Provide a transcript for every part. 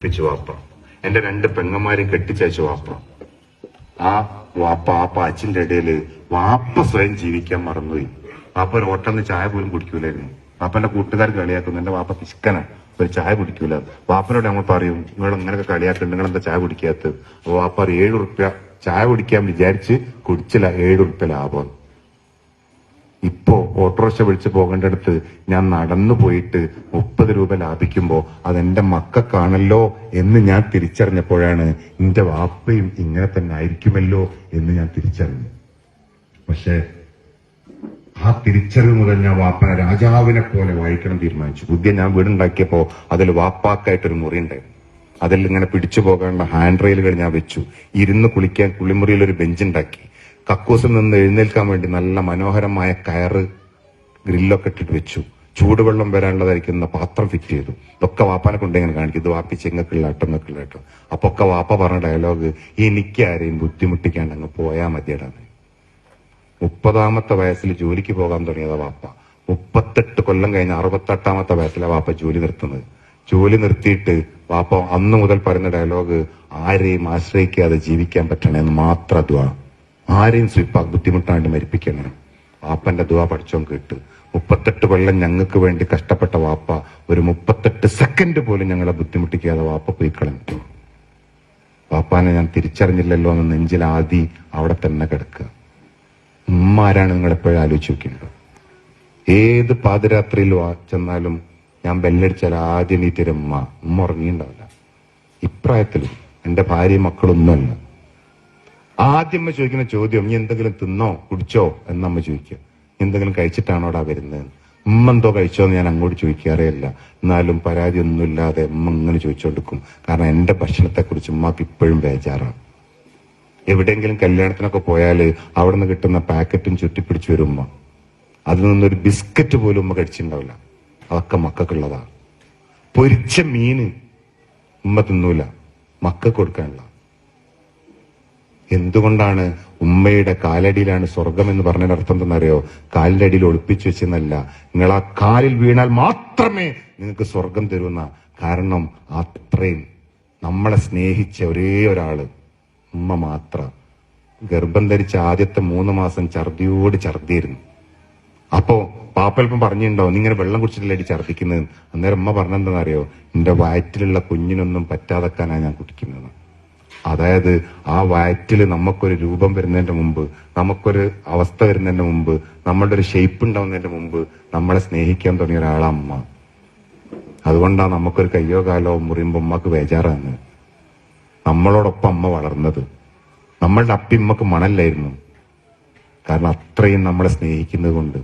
പിച്ചു വാപ്പ എന്റെ രണ്ട് പെങ്ങന്മാരെ കെട്ടിച്ചയച്ചു വാപ്പ. ആ വാപ്പ ആ പാച്ചിന്റെ ഇടയില് വാപ്പ സ്വയം ജീവിക്കാൻ മറന്നുപോയി. വാപ്പ ഒരു ഓട്ടന്ന് ചായ പോലും കുടിക്കൂലായിരുന്നു. വാപ്പന്റെ കൂട്ടുകാർ കളിയാക്കുന്നു, എന്റെ വാപ്പ പിശുക്കന, ഒരു ചായ കുടിക്കൂല. വാപ്പനോട് നമ്മൾ പറയും, നിങ്ങൾ ഇങ്ങനെയൊക്കെ കളിയാക്കുന്നുണ്ട്, നിങ്ങൾ എന്താ ചായ കുടിക്കാത്തത്? അപ്പൊ വാപ്പ 7 ഉറുപ്പ്യ ചായ കുടിക്കാൻ വിചാരിച്ച് കുടിച്ചില്ല, 7 ഉറുപ്പ്യ ലാഭം. ഇപ്പോ ഓട്ടോറിക്ഷ വിളിച്ച് പോകേണ്ടടുത്ത് ഞാൻ നടന്നു പോയിട്ട് 30 രൂപ ലാഭിക്കുമ്പോ അതെന്റെ മക്കൾക്കാണല്ലോ എന്ന് ഞാൻ തിരിച്ചറിഞ്ഞപ്പോഴാണ് എന്റെ വാപ്പയും ഇങ്ങനെ തന്നെ ആയിരിക്കുമല്ലോ എന്ന് ഞാൻ തിരിച്ചറിഞ്ഞു. പക്ഷെ ആ തിരിച്ചറിവ് മുതൽ ഞാൻ വാപ്പനെ രാജാവിനെ പോലെ വായിക്കണം തീരുമാനിച്ചു. പുതിയ ഞാൻ വീടുണ്ടാക്കിയപ്പോ അതിൽ വാപ്പാക്കായിട്ടൊരു മുറി ഉണ്ടായിരുന്നു. അതിൽ ഇങ്ങനെ പിടിച്ചു പോകാനുള്ള ഹാൻഡ് റെയിലുകൾ ഞാൻ വെച്ചു. ഇരുന്ന് കുളിക്കാൻ കുളിമുറിയിൽ ഒരു ബെഞ്ച് ഉണ്ടാക്കി. കക്കൂസിൽ നിന്ന് എഴുന്നേൽക്കാൻ വേണ്ടി നല്ല മനോഹരമായ കയറ് ഗ്രില്ലൊക്കെ ഇട്ടിട്ട് വെച്ചു. ചൂടുവെള്ളം വരാനുള്ളതായിരിക്കുന്ന പാത്രം ഫിറ്റ് ചെയ്തു. ഇതൊക്കെ വാപ്പാനെ കൊണ്ട് ഇങ്ങനെ കാണിക്കും, ഇത് വാപ്പി ചെങ്ങക്കുള്ള അട്ടങ്ങക്കുള്ള കേട്ടോ. അപ്പൊ ഒക്കെ വാപ്പ പറഞ്ഞ ഡയലോഗ്, എനിക്ക് ആരെയും ബുദ്ധിമുട്ടിക്കാണ്ട് അങ്ങ് പോയാ മതിയടാന്ന്. 30ാമത്തെ വയസ്സിൽ ജോലിക്ക് പോകാൻ തുടങ്ങിയതാ വാപ്പ. 38 കൊല്ലം കഴിഞ്ഞ 68ാമത്തെ വയസ്സിലാണ് വാപ്പ ജോലി നിർത്തുന്നത്. ജോലി നിർത്തിയിട്ട് വാപ്പ അന്ന് മുതൽ പറയുന്ന ഡയലോഗ്, ആരെയും ആശ്രയിക്കാതെ ജീവിക്കാൻ പറ്റണമെന്ന് മാത്രം ദുആ. ആരെയും ബുദ്ധിമുട്ടാണ്ട് മരിപ്പിക്കണം. വാപ്പന്റെ ദുആ പഠിച്ചോൻ കേട്ട് 38 കൊല്ലം ഞങ്ങൾക്ക് വേണ്ടി കഷ്ടപ്പെട്ട വാപ്പ ഒരു 38 സെക്കൻഡ് പോലും ഞങ്ങളെ ബുദ്ധിമുട്ടിക്കാതെ വാപ്പ പോയി കളഞ്ഞു. വാപ്പാനെ ഞാൻ തിരിച്ചറിഞ്ഞില്ലല്ലോ എന്ന് നെഞ്ചിൽ ആദി അവിടെ തന്നെ കിടക്കുക. ഉമ്മ ആരാണ് നിങ്ങൾ എപ്പോഴും ആലോചിച്ച് നോക്കിയിട്ടുണ്ടോ? ഏത് പാതിരാത്രിയിൽ ചെന്നാലും ഞാൻ ബെല്ലടിച്ചാൽ ആദ്യം ഈ തരും ഉമ്മ ഉറങ്ങിയിട്ടുണ്ടാവില്ല. ഇപ്രായത്തിലും എന്റെ ഭാര്യയും മക്കളൊന്നുമല്ല. ആദ്യം ചോദിക്കുന്ന ചോദ്യം, നീ എന്തെങ്കിലും തിന്നോ കുടിച്ചോ എന്നമ്മ ചോദിക്കുക. എന്തെങ്കിലും കഴിച്ചിട്ടാണോടാ വരുന്നത്? ഉമ്മ എന്തോ കഴിച്ചോ എന്ന് ഞാൻ അങ്ങോട്ട് ചോദിക്കാറേയില്ല. എന്നാലും പരാതി ഒന്നുമില്ലാതെ ഉമ്മ ഇങ്ങനെ ചോദിച്ചോണ്ടിരിക്കും. കാരണം എന്റെ ഭക്ഷണത്തെക്കുറിച്ച് ഉമ്മക്ക് ഇപ്പോഴും ബേജാറാണ്. എവിടെയെങ്കിലും കല്യാണത്തിനൊക്കെ പോയാല് അവിടെ നിന്ന് കിട്ടുന്ന പാക്കറ്റും ചുറ്റിപ്പിടിച്ചു വരും ഉമ്മ. അതിൽ നിന്നൊരു ബിസ്ക്കറ്റ് പോലും ഉമ്മ കഴിച്ചിട്ടുണ്ടാവില്ല. അതൊക്കെ മക്കൾക്കുള്ളതാ. പൊരിച്ച മീന് ഉമ്മ തിന്നൂല, മക്കൾക്ക് കൊടുക്കാനുള്ള. എന്തുകൊണ്ടാണ്? ഉമ്മയുടെ കാലടിയിലാണ് സ്വർഗം എന്ന് പറഞ്ഞതിന്റെ അർത്ഥം എന്തെന്നറിയോ? കാലിന്റെ അടിയിൽ ഒളിപ്പിച്ചു വെച്ചെന്നല്ല, നിങ്ങൾ ആ കാലിൽ വീണാൽ മാത്രമേ നിങ്ങൾക്ക് സ്വർഗം തരുന്ന. കാരണം അത്രയും നമ്മളെ സ്നേഹിച്ച ഒരേ ഒരാള് ഉമ്മ മാത്രം. ഗർഭം ധരിച്ച ആദ്യത്തെ 3 മാസം ഛർദിയോട് ഛർദിയായിരുന്നു. അപ്പോ പാപ്പൽപ്പം പറഞ്ഞിട്ടുണ്ടോ, നിങ്ങനെ വെള്ളം കുടിച്ചിട്ടല്ലേ ഛർദിക്കുന്നത്? അന്നേരം ഉമ്മ പറഞ്ഞെന്താണെന്നറിയോ? എന്റെ വയറ്റിലുള്ള കുഞ്ഞിനൊന്നും പറ്റാതെക്കാനാണ് ഞാൻ കുടിക്കുന്നത്. അതായത് ആ വയറ്റിൽ നമുക്കൊരു രൂപം വരുന്നതിന്റെ മുമ്പ്, നമുക്കൊരു അവസ്ഥ വരുന്നതിന്റെ മുമ്പ്, നമ്മളുടെ ഒരു ഷേപ്പ് ഉണ്ടാവുന്നതിന്റെ മുമ്പ് നമ്മളെ സ്നേഹിക്കാൻ തുടങ്ങിയ ഒരാളാ അമ്മ. അതുകൊണ്ടാണ് നമുക്കൊരു കയ്യോ കാലോ മുറിയുമ്പോ ഉമ്മക്ക് ബേജാറാണ്. നമ്മളോടൊപ്പം അമ്മ വളർന്നത്. നമ്മളുടെ അപ്പിമ്മക്ക് മണല്ലായിരുന്നു. കാരണം അത്രയും നമ്മളെ സ്നേഹിക്കുന്നത് കൊണ്ട്.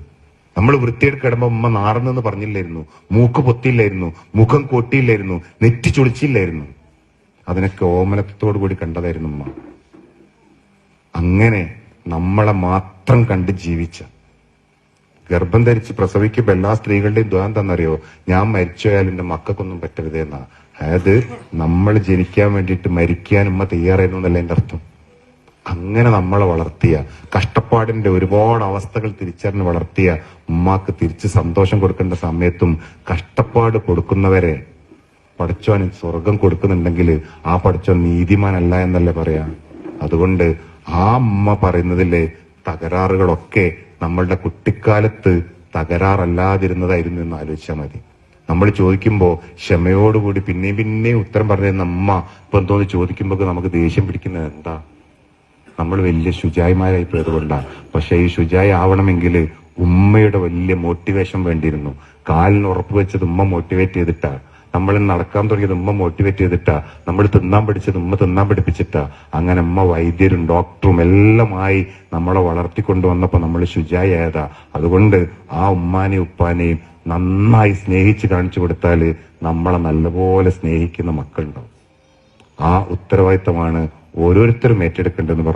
നമ്മൾ വൃത്തിയായിട്ട് കിടമ്പോ ഉമ്മ നാറുന്നെന്ന് പറഞ്ഞില്ലായിരുന്നു, മൂക്ക് പൊത്തിയില്ലായിരുന്നു, മുഖം കൊട്ടിയില്ലായിരുന്നു, നെറ്റി ചൊളിച്ചില്ലായിരുന്നു. അതിനൊക്കെ ഓമനത്തോടു കൂടി കണ്ടതായിരുന്നു ഉമ്മ. അങ്ങനെ നമ്മളെ മാത്രം കണ്ട് ജീവിച്ച, ഗർഭം ധരിച്ച് പ്രസവിക്കുമ്പോ എല്ലാ സ്ത്രീകളുടെയും ദ്വാരം എന്താണെന്നറിയോ? ഞാൻ മരിച്ചുപോയാൽ എന്റെ മക്കൾക്കൊന്നും പറ്റരുതെന്നാ. അതായത് നമ്മൾ ജനിക്കാൻ വേണ്ടിയിട്ട് മരിക്കാൻ ഉമ്മ തയ്യാറായിരുന്നു എന്നല്ല എന്റെ അർത്ഥം. അങ്ങനെ നമ്മളെ വളർത്തിയ, കഷ്ടപ്പാടിന്റെ ഒരുപാട് അവസ്ഥകൾ തിരിച്ചറിഞ്ഞ് വളർത്തിയ ഉമ്മാക്ക് തിരിച്ച് സന്തോഷം കൊടുക്കേണ്ട സമയത്തും കഷ്ടപ്പാട് കൊടുക്കുന്നവരെ പഠിച്ചോൻ സ്വർഗം കൊടുക്കുന്നുണ്ടെങ്കിൽ ആ പഠിച്ചോൻ നീതിമാനല്ല എന്നല്ലേ പറയാ. അതുകൊണ്ട് ആ ഉമ്മ പറയുന്നതിലെ തകരാറുകളൊക്കെ നമ്മളുടെ കുട്ടിക്കാലത്ത് തകരാറല്ലാതിരുന്നതായിരുന്നു എന്ന് ആലോചിച്ചാൽ മതി. നമ്മൾ ചോദിക്കുമ്പോ ക്ഷമയോടുകൂടി പിന്നെയും ഉത്തരം പറഞ്ഞിരുന്ന അമ്മ ഇപ്പൊ എന്തോന്ന് ചോദിക്കുമ്പോ നമുക്ക് ദേഷ്യം പിടിക്കുന്നത് എന്താ? നമ്മൾ വലിയ ശുചായിമാരായി പോയതുകൊണ്ടാണ്. പക്ഷെ ഈ ശുചായി ആവണമെങ്കിൽ ഉമ്മയുടെ വലിയ മോട്ടിവേഷൻ വേണ്ടിയിരുന്നു. കാലിന് ഉറപ്പ് വെച്ചത് ഉമ്മ മോട്ടിവേറ്റ് ചെയ്തിട്ടാ. നമ്മൾ നടക്കാൻ തുടങ്ങിയത് ഉമ്മ മോട്ടിവേറ്റ് ചെയ്തിട്ടാ. നമ്മൾ തിന്നാൻ പഠിച്ചത് ഉമ്മ തിന്നാൻ പഠിപ്പിച്ചിട്ടാ. അങ്ങനെ ഉമ്മ വൈദ്യരും ഡോക്ടറും എല്ലാമായി നമ്മളെ വളർത്തിക്കൊണ്ടുവന്നപ്പോ നമ്മൾ ശുചായി ആയതാ. അതുകൊണ്ട് ആ ഉമ്മാനെയും ഉപ്പാനെയും നന്നായി സ്നേഹിച്ച് കാണിച്ചു കൊടുത്താല് നമ്മളെ നല്ലപോലെ സ്നേഹിക്കുന്ന മക്കളുണ്ടാവും. ആ ഉത്തരവാദിത്തമാണ് ഓരോരുത്തരും ഏറ്റെടുക്കേണ്ടതെന്ന് പറഞ്ഞു.